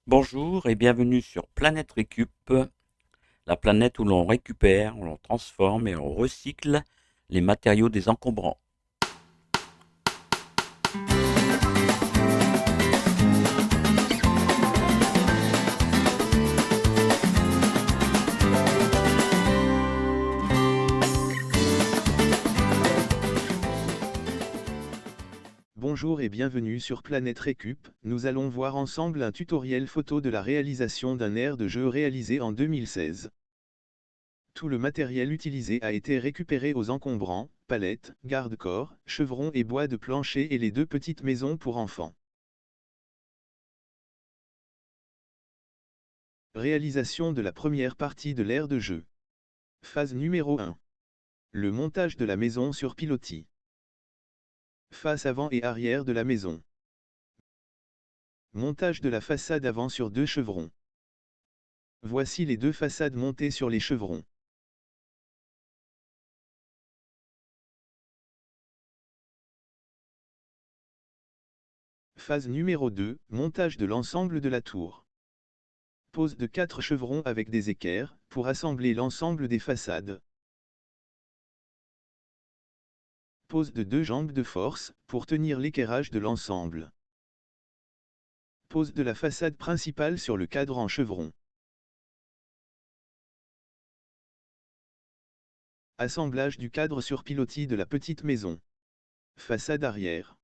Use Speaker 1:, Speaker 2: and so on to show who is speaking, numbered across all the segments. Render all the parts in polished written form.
Speaker 1: Bonjour et bienvenue sur Planète Récup, la planète où l'on récupère, où l'on transforme et on recycle les matériaux désencombrants.
Speaker 2: Bonjour et bienvenue sur Planète Récup, nous allons voir ensemble un tutoriel photo de la réalisation d'un aire de jeu réalisé en 2016. Tout le matériel utilisé a été récupéré aux encombrants, palettes, garde-corps, chevrons et bois de plancher et les deux petites maisons pour enfants. Réalisation de la première partie de l'aire de jeu. Phase numéro 1. Le montage de la maison sur pilotis. Face avant et arrière de la maison. Montage de la façade avant sur deux chevrons. Voici les deux façades montées sur les chevrons. Phase numéro 2, montage de l'ensemble de la tour. Pose de 4 chevrons avec des équerres, pour assembler l'ensemble des façades. Pose de 2 jambes de force, pour tenir l'équerrage de l'ensemble. Pose de la façade principale sur le cadre en chevron. Assemblage du cadre sur pilotis de la petite maison. Façade arrière.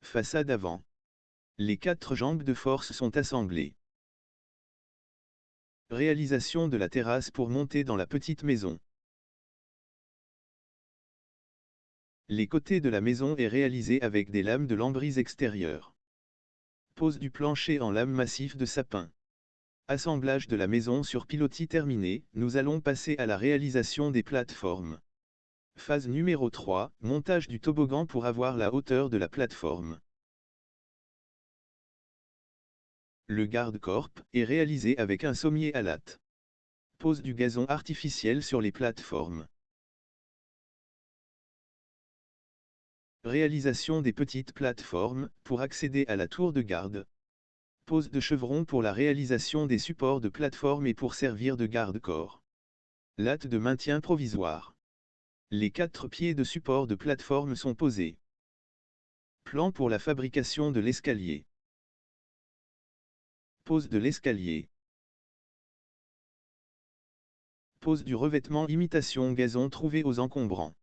Speaker 2: Façade avant. Les 4 jambes de force sont assemblées. Réalisation de la terrasse pour monter dans la petite maison. Les côtés de la maison est réalisé avec des lames de lambris extérieures. Pose du plancher en lame massif de sapin. Assemblage de la maison sur pilotis terminé, nous allons passer à la réalisation des plateformes. Phase numéro 3, montage du toboggan pour avoir la hauteur de la plateforme. Le garde-corps est réalisé avec un sommier à latte. Pose du gazon artificiel sur les plateformes. Réalisation des petites plateformes, pour accéder à la tour de garde. Pose de chevron pour la réalisation des supports de plateforme et pour servir de garde-corps. Latte de maintien provisoire. Les 4 pieds de support de plateforme sont posés. Plan pour la fabrication de l'escalier. Pose de l'escalier. Pose du revêtement imitation gazon trouvé aux encombrants.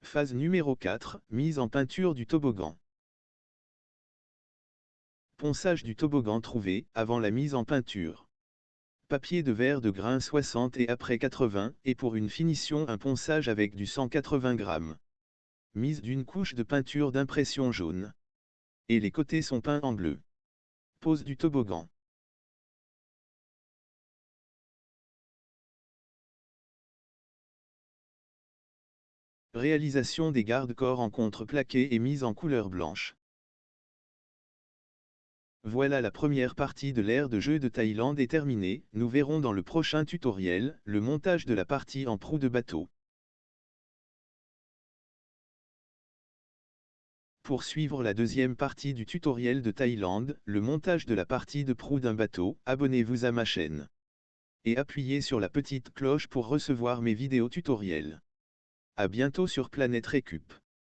Speaker 2: Phase numéro 4, mise en peinture du toboggan. Ponçage du toboggan trouvé, avant la mise en peinture. Papier de verre de grain 60 et après 80, et pour une finition un ponçage avec du 180 g. Mise d'une couche de peinture d'impression jaune. Et les côtés sont peints en bleu. Pose du toboggan. Réalisation des garde-corps en contreplaqué et mise en couleur blanche. Voilà la première partie de l'aire de jeu de Thaïlande est terminée, nous verrons dans le prochain tutoriel, le montage de la partie en proue de bateau. Pour suivre la deuxième partie du tutoriel de Thaïlande, le montage de la partie de proue d'un bateau, abonnez-vous à ma chaîne. Et appuyez sur la petite cloche pour recevoir mes vidéos tutoriels. À bientôt sur Planète Récup.